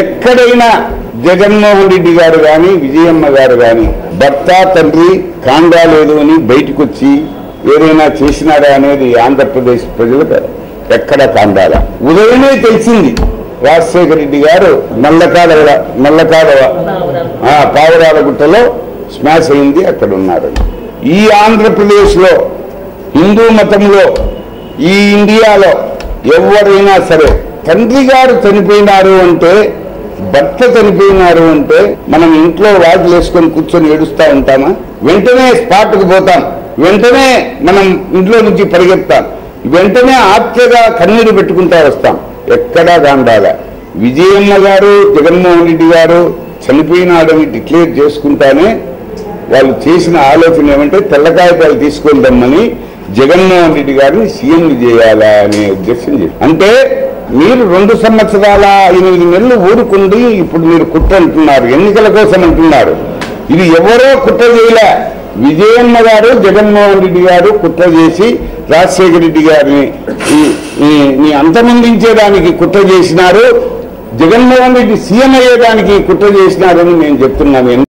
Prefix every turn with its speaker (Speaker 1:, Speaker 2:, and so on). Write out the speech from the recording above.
Speaker 1: ఎక్కడైనా జగన్మోహన్ రెడ్డి గారు కానీ విజయమ్మ గారు కానీ భర్త తండ్రి కాండా లేదు అని బయటకు వచ్చి ఏదైనా చేసినారా అనేది ఆంధ్రప్రదేశ్ ప్రజలకు ఎక్కడ కాండాల. ఉదయమే తెలిసింది రాజశేఖర రెడ్డి గారు నల్లకాలవ పావురాల గుట్టలో స్మాష్ అయింది, అక్కడ ఉన్నారు. ఈ ఆంధ్రప్రదేశ్లో హిందూ మతంలో ఈ ఇండియాలో ఎవరైనా సరే తండ్రి గారు చనిపోయినారు అంటే, భర్త చనిపోయినారు అంటే మనం ఇంట్లో వాకిలు వేసుకొని కూర్చొని ఏడుస్తూ ఉంటామా? వెంటనే స్పాట్కు పోతాం, వెంటనే మనం ఇంట్లో నుంచి పరిగెత్తాం, వెంటనే ఆత్మగా కన్నీరు పెట్టుకుంటా వస్తాం. ఎక్కడా గాండాగా విజయమ్మ గారు జగన్మోహన్ రెడ్డి గారు చనిపోయినాడని డిక్లేర్ చేసుకుంటానే వాళ్ళు చేసిన ఆలోచన ఏమంటే తెల్లకాయపాలు తీసుకొని రమ్మని జగన్మోహన్ రెడ్డి గారిని సీఎం చేయాలా అనే ఉద్దేశం. అంటే మీరు 2 సంవత్సరాల 8 నెలలు ఊరుకుండి ఇప్పుడు మీరు కుట్ర అంటున్నారు, ఎన్నికల కోసం అంటున్నారు. ఇది ఎవరో కుట్ర చేయలే, విజయమ్మ గారు జగన్మోహన్ రెడ్డి గారు కుట్ర చేసి రాజశేఖర రెడ్డి గారిని అంతమొందించేదానికి కుట్ర చేసినారు, జగన్మోహన్ రెడ్డి సీఎం అయ్యేదానికి కుట్ర చేసినారని నేను చెప్తున్నాను.